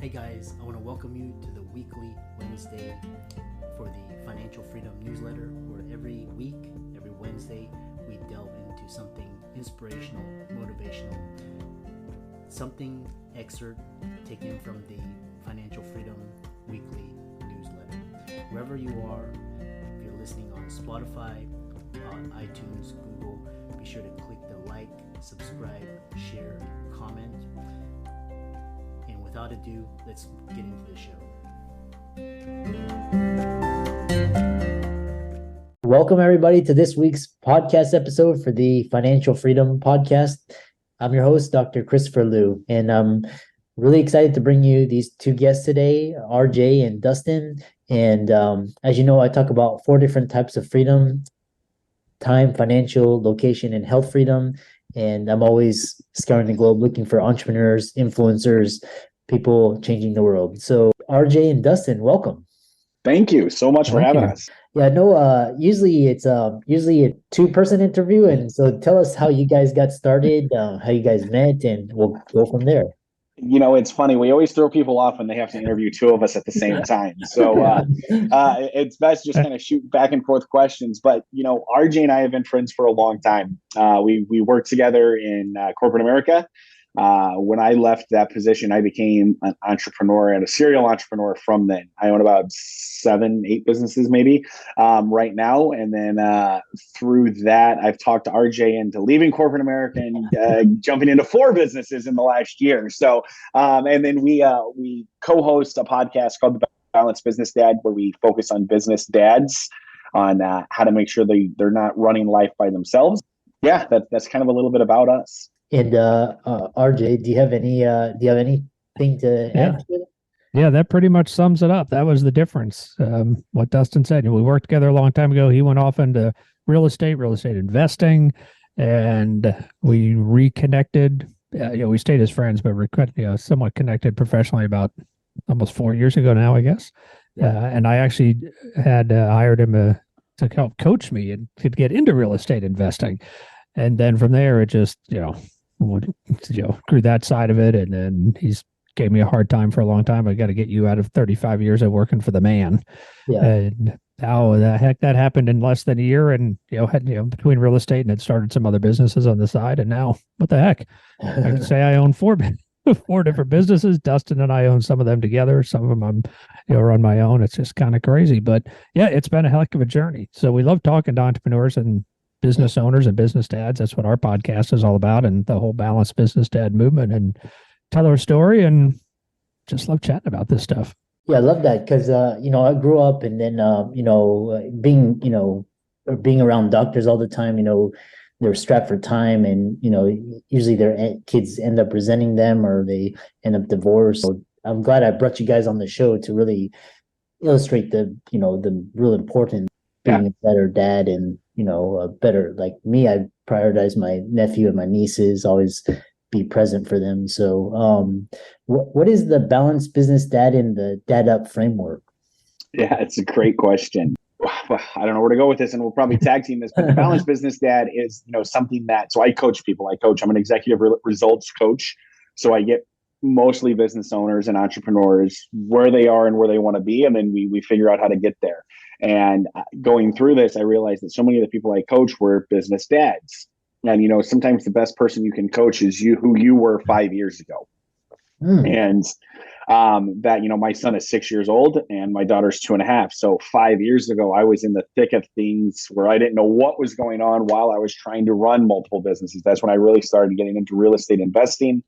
Hey guys, I want to welcome you to the weekly Wednesday for the Financial Freedom newsletter, where every week, every Wednesday, we delve into something inspirational, motivational, something excerpt taken from the Financial Freedom weekly newsletter. Wherever you are, if you're listening on Spotify, on iTunes, Google, be sure to click the like, subscribe, share, comment. And without ado, let's get into the show. Welcome everybody to this week's podcast episode for the Financial Freedom Podcast. I'm your host, Dr. Christopher Liu, and I'm really excited to bring you these two guests today, RJ and Dustin. And as you know, I talk about 4 different types of freedom: time, financial, location, and health freedom. And I'm always scouring the globe looking for entrepreneurs, influencers, people changing the world. So RJ and Dustin, welcome. Thank you so much for having us. Yeah, no, usually it's a 2-person interview. And so tell us how you guys got started, how you guys met, and we'll go from there. You know, it's funny. We always throw people off when they have to interview 2 of us at the same time. So it's best just kind of shoot back and forth questions. But, you know, RJ and I have been friends for a long time. We worked together in corporate America. When I left that position, I became an entrepreneur and a serial entrepreneur from then. I own about 7, 8 businesses maybe right now. And then through that, I've talked to RJ into leaving corporate America and jumping into 4 businesses in the last year. So, and then we co-host a podcast called The Balanced Business Dad, where we focus on business dads on how to make sure they're not running life by themselves. Yeah, that's kind of a little bit about us. And RJ, do you have anything to add to it? Yeah, that pretty much sums it up. That was the difference. What Dustin said. We worked together a long time ago. He went off into real estate investing, and we reconnected. We stayed as friends, but somewhat connected professionally about almost 4 years ago now, I guess. And I actually had hired him to help coach me and to get into real estate investing. And then from there, it just, grew that side of it. And then he's gave me a hard time for a long time. I got to get you out of 35 years of working for the man. Yeah. And how the heck that happened in less than a year. And, between real estate and had started some other businesses on the side. And now, what the heck? I can say I own 4 different businesses. Dustin and I own some of them together. Some of them I'm, run my own. It's just kind of crazy. But yeah, it's been a heck of a journey. So we love talking to entrepreneurs and business owners and business dads. That's what our podcast is all about, and the whole Balanced Business Dad movement, and tell our story, and just love chatting about this stuff. Yeah, I love that because I grew up, and then being around doctors all the time. They're strapped for time, and usually their kids end up resenting them, or they end up divorced. So I'm glad I brought you guys on the show to really illustrate the real importance of being a better dad, and better, like me, I prioritize my nephew and my nieces, always be present for them. So what is the Balanced Business Dad in the Dad Up framework? Yeah, it's a great question. I don't know where to go with this, and we'll probably tag team this, but the Balanced Business Dad is, something that, so I coach people. I'm an executive results coach. So I get mostly business owners and entrepreneurs where they are and where they want to be. And then we figure out how to get there. And going through this, I realized that so many of the people I coach were business dads. And, sometimes the best person you can coach is who you were 5 years ago. And my son is 6 years old and my daughter's 2.5. So 5 years ago, I was in the thick of things where I didn't know what was going on while I was trying to run multiple businesses. That's when I really started getting into real estate investing.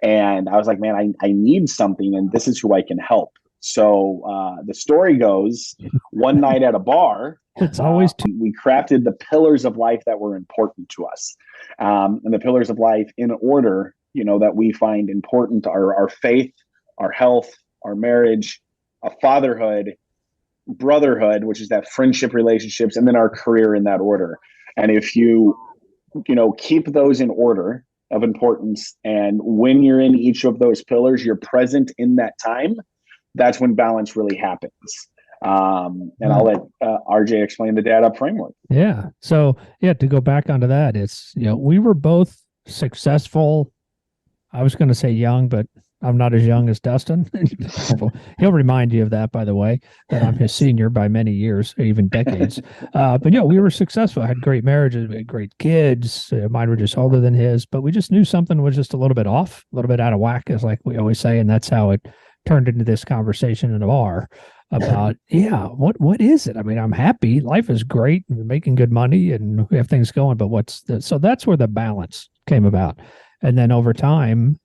And I was like, man, I need something, and this is who I can help. So the story goes, one night at a bar, it's always we crafted the pillars of life that were important to us. And the pillars of life in order, that we find important are our faith, our health, our marriage, our fatherhood, brotherhood, which is that friendship relationships, and then our career in that order. And if you keep those in order of importance, and when you're in each of those pillars, you're present in that time, that's when balance really happens. And I'll let RJ explain the Dad Up framework. Yeah. So to go back onto that, it's, we were both successful. I was going to say young, but I'm not as young as Dustin. He'll remind you of that, by the way, that I'm his senior by many years, even decades. But we were successful. I had great marriages, we had great kids. Mine were just older than his, but we just knew something was just a little bit off, a little bit out of whack, as like we always say, and that's how it turned into this conversation in a bar about, what is it? I mean, I'm happy. Life is great. We're making good money and we have things going, but so that's where the balance came about. And then over time,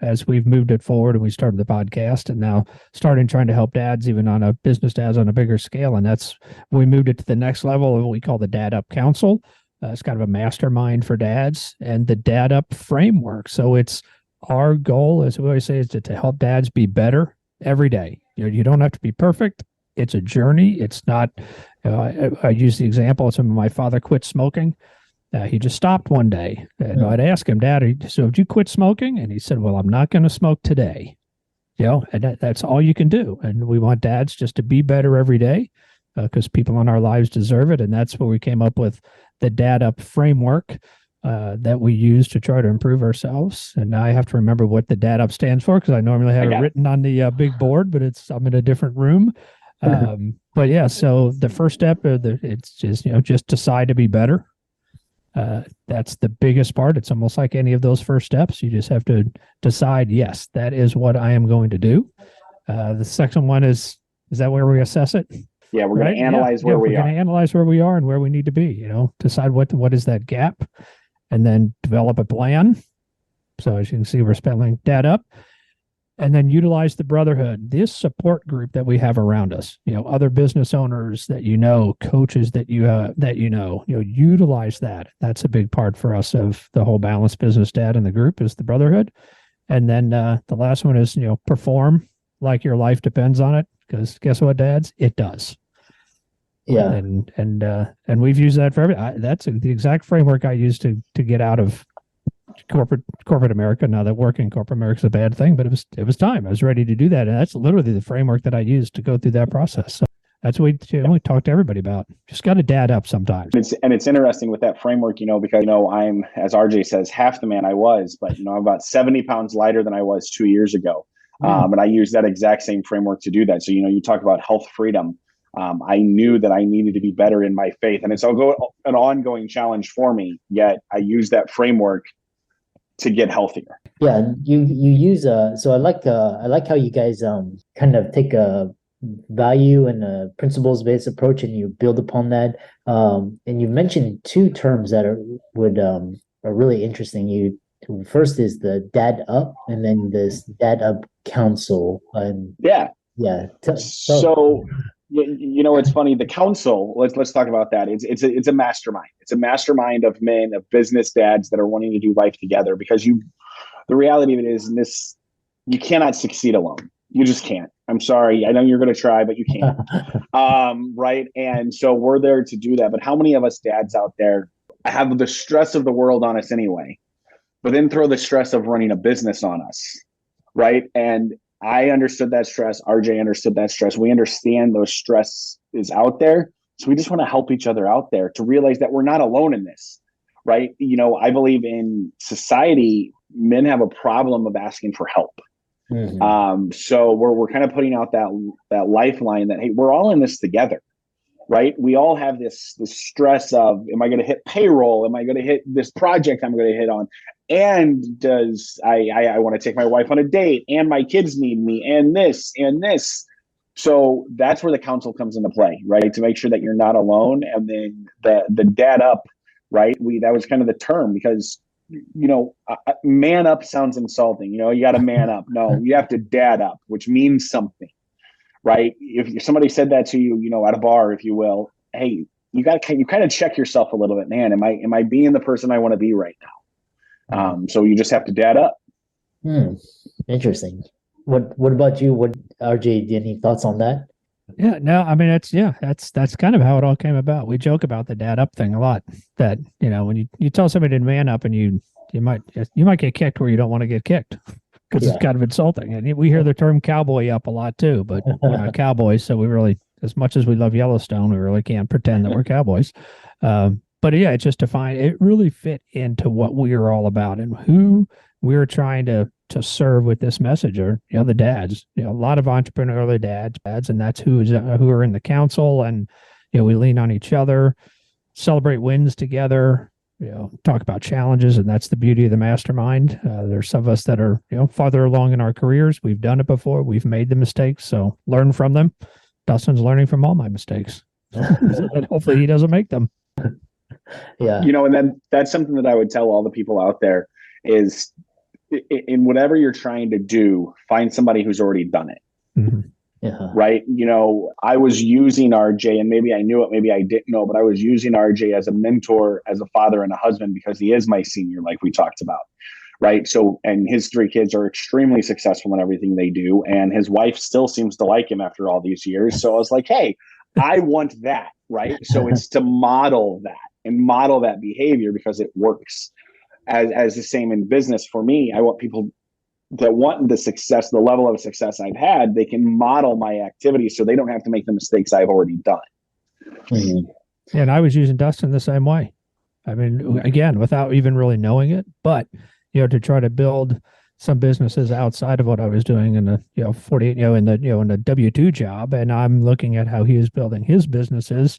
as we've moved it forward and we started the podcast and now trying to help dads, even on a business dads on a bigger scale. And that's when we moved it to the next level of what we call the Dad Up Council. It's kind of a mastermind for dads and the Dad Up framework. So it's our goal, as we always say, is to help dads be better every day. You don't have to be perfect. It's a journey. It's not, I use the example of my father quit smoking. He just stopped one day, and I'd ask him, Dad, so did you quit smoking? And he said, well, I'm not going to smoke today. And that's all you can do. And we want dads just to be better every day because people in our lives deserve it. And that's where we came up with the Dad Up framework that we use to try to improve ourselves. And now I have to remember what the Dad Up stands for because I normally have it written on the big board, but I'm in a different room. But so the first step, it's just decide to be better. That's the biggest part. It's almost like any of those first steps. You just have to decide, yes, that is what I am going to do. The second one is that where we assess it? Yeah, we're going to analyze where we are. We're going to analyze where we are and where we need to be, decide what is that gap and then develop a plan. So as you can see, we're spelling that up. And then utilize the brotherhood, this support group that we have around us, other business owners that coaches that utilize that. That's a big part for us of the whole Balanced Business Dad and the group is the brotherhood. And then the last one is, perform like your life depends on it. Because guess what, dads? It does. Yeah. And we've used that for that's the exact framework I use to get out of corporate America. Now that working in corporate America is a bad thing, but it was time. I was ready to do that, and that's literally the framework that I used to go through that process. So that's what we talk to everybody about. Just got to dad up sometimes. It's interesting with that framework, because I'm, as RJ says, half the man I was, but I'm about 70 pounds lighter than I was 2 years ago, and I use that exact same framework to do that. So you talk about health freedom. I knew that I needed to be better in my faith, and it's an ongoing challenge for me. Yet I use that framework to get healthier. Yeah, you use so I like how you guys kind of take a value and a principles-based approach and you build upon that. And you mentioned two terms that are really interesting. First is the Dad Up, and then this Dad Up Council. So it's funny. The council. Let's talk about that. It's a mastermind. It's a mastermind of men, of business dads that are wanting to do life together. Because the reality of it is, you cannot succeed alone. You just can't. I'm sorry. I know you're going to try, but you can't. Right. And so we're there to do that. But how many of us dads out there have the stress of the world on us anyway, but then throw the stress of running a business on us? Right. And I understood that stress. RJ understood that stress. We understand those stress is out there. So we just want to help each other out there to realize that we're not alone in this. Right. I believe in society, men have a problem of asking for help. Mm-hmm. So we're kind of putting out that lifeline that, hey, we're all in this together, right? We all have this stress of, am I going to hit payroll? Am I going to hit this project I'm going to hit on? And does I want to take my wife on a date, and my kids need me, and this and this. So that's where the council comes into play, right? To make sure that you're not alone. And then the Dad Up, right? That was kind of the term because man up sounds insulting. You got to man up. No, you have to dad up, which means something, right? If somebody said that to you, at a bar, if you will, hey, you kind of check yourself a little bit, man. Am I being the person I want to be right now? So you just have to dad up. Interesting. What about you? RJ, any thoughts on that? Yeah, no, I mean, that's kind of how it all came about. We joke about the dad up thing a lot, that, when you tell somebody to man up and you might get kicked where you don't want to get kicked because it's kind of insulting. And we hear the term cowboy up a lot too, but we're not cowboys. So we really, as much as we love Yellowstone, we really can't pretend that we're cowboys. But it's just it really fit into what we are all about and who we're trying to to serve with this message are, the dads, a lot of entrepreneurial dads, and that's who are in the council. And, we lean on each other, celebrate wins together, talk about challenges. And that's the beauty of the mastermind. There's some of us that are, farther along in our careers. We've done it before. We've made the mistakes. So learn from them. Dustin's learning from all my mistakes. And hopefully he doesn't make them. Yeah. And then that's something that I would tell all the people out there is in whatever you're trying to do, find somebody who's already done it. Mm-hmm. Yeah. Right. I was using RJ, and maybe I knew it, maybe I didn't know, but I was using RJ as a mentor, as a father and a husband, because he is my senior, like we talked about. Right. So, and his 3 kids are extremely successful in everything they do. And his wife still seems to like him after all these years. So I was like, hey, I want that. Right. So it's to model that and model that behavior because it works. As the same in business for me, I want people that want the success, the level of success I've had, they can model my activities so they don't have to make the mistakes I've already done. Mm-hmm. And I was using Dustin the same way. I mean, again, without even really knowing it, but, to try to build some businesses outside of what I was doing in the, 48, in the W-2 job. And I'm looking at how he is building his businesses.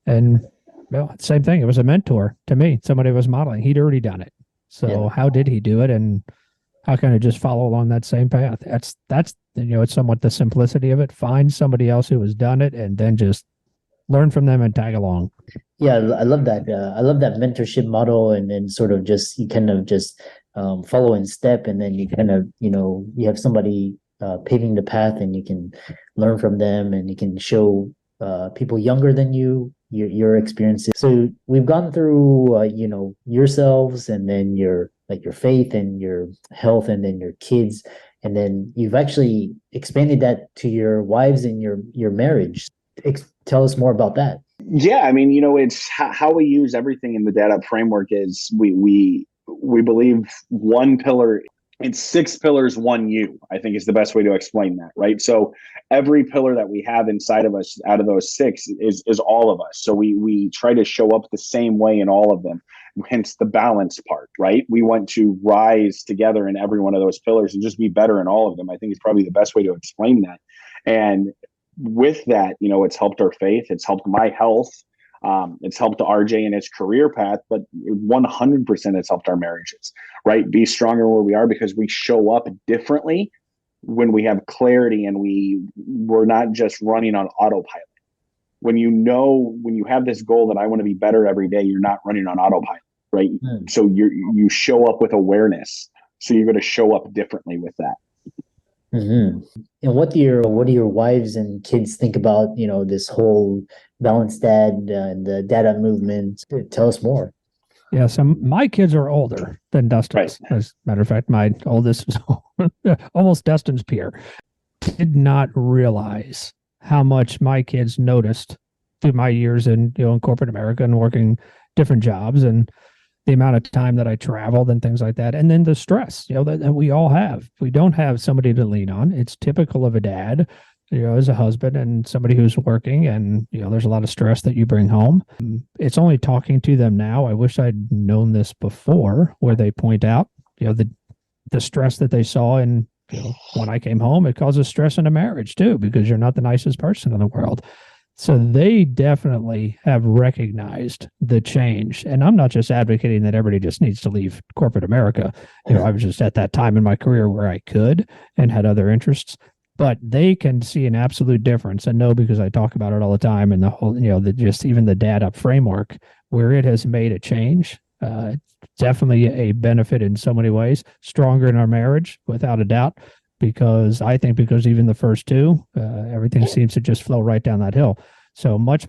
And same thing. It was a mentor to me. Somebody was modeling. He'd already done it. So how did he do it? And how can I just follow along that same path? That's it's somewhat the simplicity of it. Find somebody else who has done it and then just learn from them and tag along. Yeah, I love that. I love that mentorship model, and then sort of just you kind of just follow in step, and then you kind of you have somebody paving the path, and you can learn from them, and you can show people younger than you your experiences. So we've gone through yourselves, and then your faith and your health, and then your kids, and then you've actually expanded that to your wives and your marriage. Tell us more about that. Yeah, I mean, it's how we use everything in the data framework is we believe one pillar. It's 6 pillars, 1 you, I think is the best way to explain that, right? So every pillar that we have inside of us out of those 6 is all of us. So we try to show up the same way in all of them, hence the balance part, right? We want to rise together in every one of those pillars and just be better in all of them. I think it's probably the best way to explain that. And with that, it's helped our faith. It's helped my health. It's helped RJ in his career path, but 100% it's helped our marriages, right? Be stronger where we are because we show up differently when we have clarity and we're not just running on autopilot. When you have this goal that I want to be better every day, you're not running on autopilot, right? So you show up with awareness. So you're going to show up differently with that. Mm-hmm. And what do your wives and kids think about this whole balanced dad and the data movement? Tell us more. Yeah, so my kids are older than Dustin's. Right. As a matter of fact, my oldest is almost Dustin's peer. Did not realize how much my kids noticed through my years in corporate America and working different jobs, and the amount of time that I traveled and things like that. And then the stress, that we all have. We don't have somebody to lean on. It's typical of a dad, as a husband and somebody who's working, and, there's a lot of stress that you bring home. It's only talking to them now. I wish I'd known this before, where they point out, the stress that they saw in, when I came home. It causes stress in a marriage too, because you're not the nicest person in the world. So they definitely have recognized the change. And I'm not just advocating that everybody just needs to leave corporate America. I was just at that time in my career where I could and had other interests, but they can see an absolute difference and know, because I talk about it all the time, and the whole, just even the data framework where it has made a change. Definitely a benefit in so many ways, stronger in our marriage, without a doubt. Because even the first 2, everything seems to just flow right down that hill. So much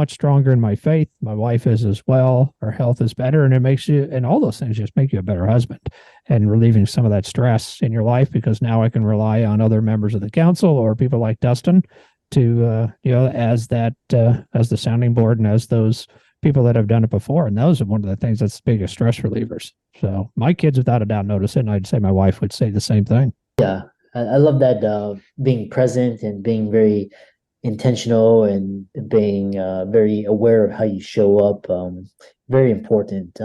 stronger in my faith. My wife is as well. Her health is better, and it makes you, and all those things just make you a better husband, and relieving some of that stress in your life, because now I can rely on other members of the council or people like Dustin to, as the sounding board and as those people that have done it before. And those are one of the things that's the biggest stress relievers. So my kids, without a doubt, notice it. And I'd say my wife would say the same thing. Yeah, I love that being present and being very intentional and being very aware of how you show up. Very important.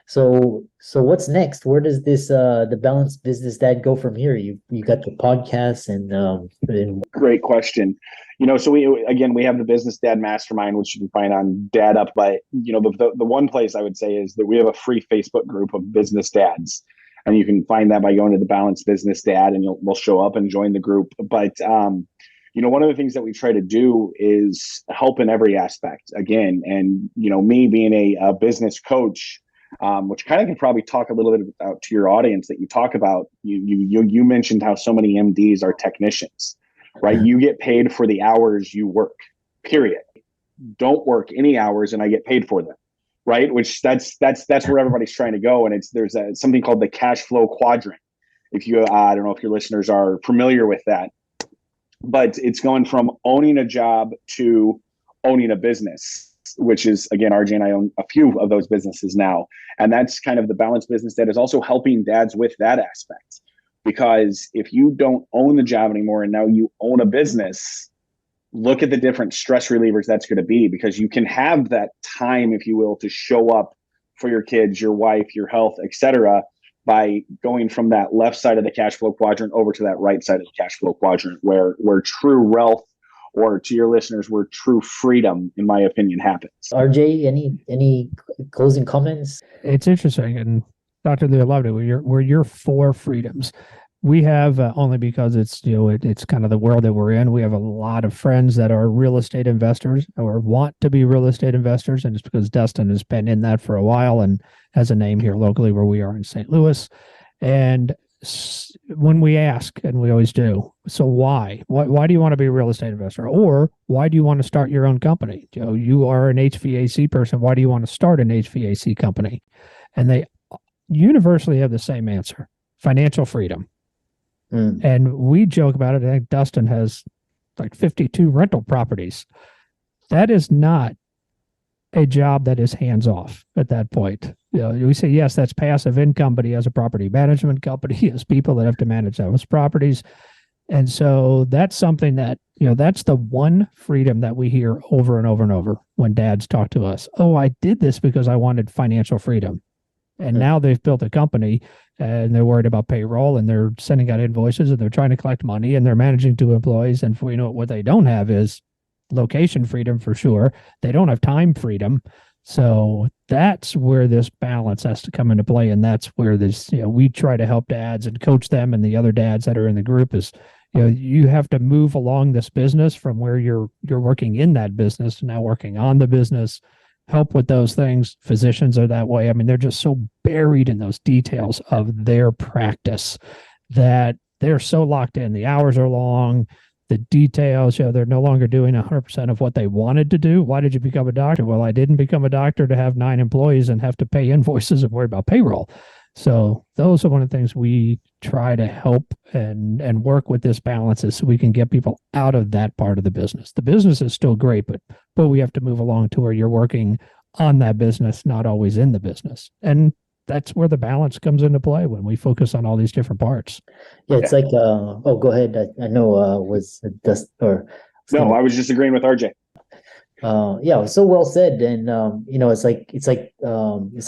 So what's next? Where does this the Balanced Business Dad go from here? You got the podcast and Great question. So we have the Business Dad Mastermind, which you can find on Dad Up. But the one place I would say is that we have a free Facebook group of business dads, and you can find that by going to the Balanced Business Dad, and we'll show up and join the group. But one of the things that we try to do is help in every aspect. Again, and me being a business coach, which kind of can probably talk a little bit about to your audience that you talk about. You mentioned how so many MDs are technicians, right? You get paid for the hours you work. Period. Don't work any hours, and I get paid for them, right? Which that's where everybody's trying to go. And there's something called the cash flow quadrant. If you, I don't know if your listeners are familiar with that, but it's going from owning a job to owning a business, which is, again, RJ and I own a few of those businesses now. And that's kind of the Balanced Business that is also helping dads with that aspect. Because if you don't own the job anymore and now you own a business, look at the different stress relievers that's going to be, because you can have that time, if you will, to show up for your kids, your wife, your health, etc., by going from that left side of the cash flow quadrant over to that right side of the cash flow quadrant, where true wealth, or to your listeners, where true freedom, in my opinion, happens. RJ, any closing comments? It's interesting, and Dr. Leo loved it. We're your four freedoms. We have only because it's it's kind of the world that we're in. We have a lot of friends that are real estate investors or want to be real estate investors, and it's because Dustin has been in that for a while and has a name here locally where we are in St. Louis. And when we ask, and we always do, so why do you want to be a real estate investor, or why do you want to start your own company? You are an HVAC person. Why do you want to start an HVAC company? And they universally have the same answer: financial freedom. And we joke about it. I think Dustin has like 52 rental properties. That is not a job that is hands off at that point. We say, yes, that's passive income, but he has a property management company. He has people that have to manage those properties. And so that's something that, that's the one freedom that we hear over and over and over when dads talk to us. Oh, I did this because I wanted financial freedom. And now they've built a company and they're worried about payroll and they're sending out invoices and they're trying to collect money and they're managing 2 employees. And what they don't have is location freedom for sure. They don't have time freedom. So that's where this balance has to come into play. And that's where this, we try to help dads and coach them and the other dads that are in the group is, you have to move along this business from where you're working in that business to now working on the business. Help with those things. Physicians are that way. I mean, they're just so buried in those details of their practice that they're so locked in. The hours are long, the details, they're no longer doing 100% of what they wanted to do. Why did you become a doctor? Well, I didn't become a doctor to have 9 employees and have to pay invoices and worry about payroll. So those are one of the things we try to help and work with this balance is so we can get people out of that part of the business. The business is still great, but we have to move along to where you're working on that business, not always in the business. And that's where the balance comes into play when we focus on all these different parts. Yeah, it's like, oh, go ahead. I know, was Dust or. No, I was just agreeing with RJ. Yeah, so well said. And it's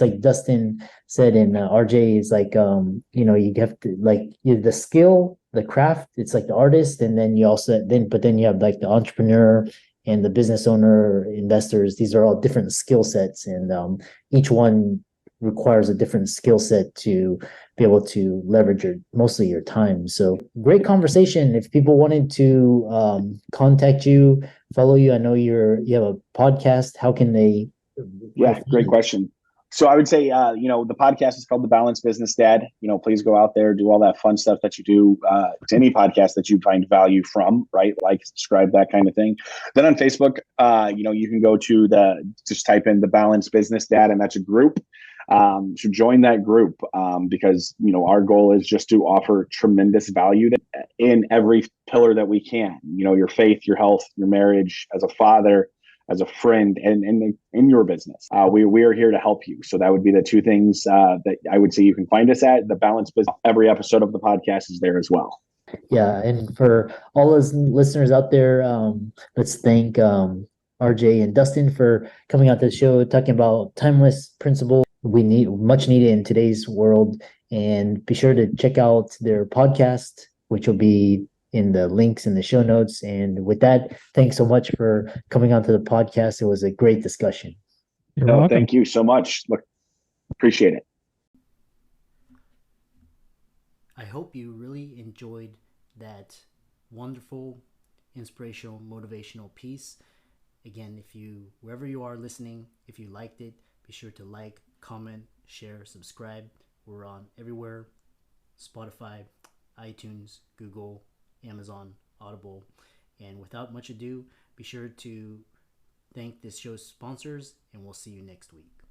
like Dustin said, and RJ is like, you have to the skill, the craft. It's like the artist, and then you have like the entrepreneur and the business owner, investors. These are all different skill sets, and each one requires a different skill set to be able to leverage mostly your time. So great conversation. If people wanted to contact you, follow you, I know you have a podcast. How can they? Yeah, great question. So I would say, the podcast is called The Balanced Business Dad. Please go out there, do all that fun stuff that you do to any podcast that you find value from, right? Like, subscribe, that kind of thing. Then on Facebook, you can go to just type in The Balanced Business Dad, and that's a group. So join that group because, our goal is just to offer tremendous value in every pillar that we can, your faith, your health, your marriage, as a father, as a friend, and in your business. We are here to help you. So that would be the 2 things that I would say you can find us at. The Balance Business. Every episode of the podcast is there as well. Yeah, and for all those listeners out there, let's thank RJ and Dustin for coming out to the show, talking about timeless principles we need, much needed in today's world. And be sure to check out their podcast, which will be in the links in the show notes. And with that, thanks so much for coming onto the podcast. It was a great discussion. You're No, welcome. thank you so much. Look, appreciate it. I hope you really enjoyed that wonderful, inspirational, motivational piece. Again, if you, wherever you are listening, if you liked it, be sure to like, comment, share, subscribe. We're on everywhere: Spotify, iTunes, Google, Amazon, Audible. And without much ado, be sure to thank this show's sponsors, and we'll see you next week.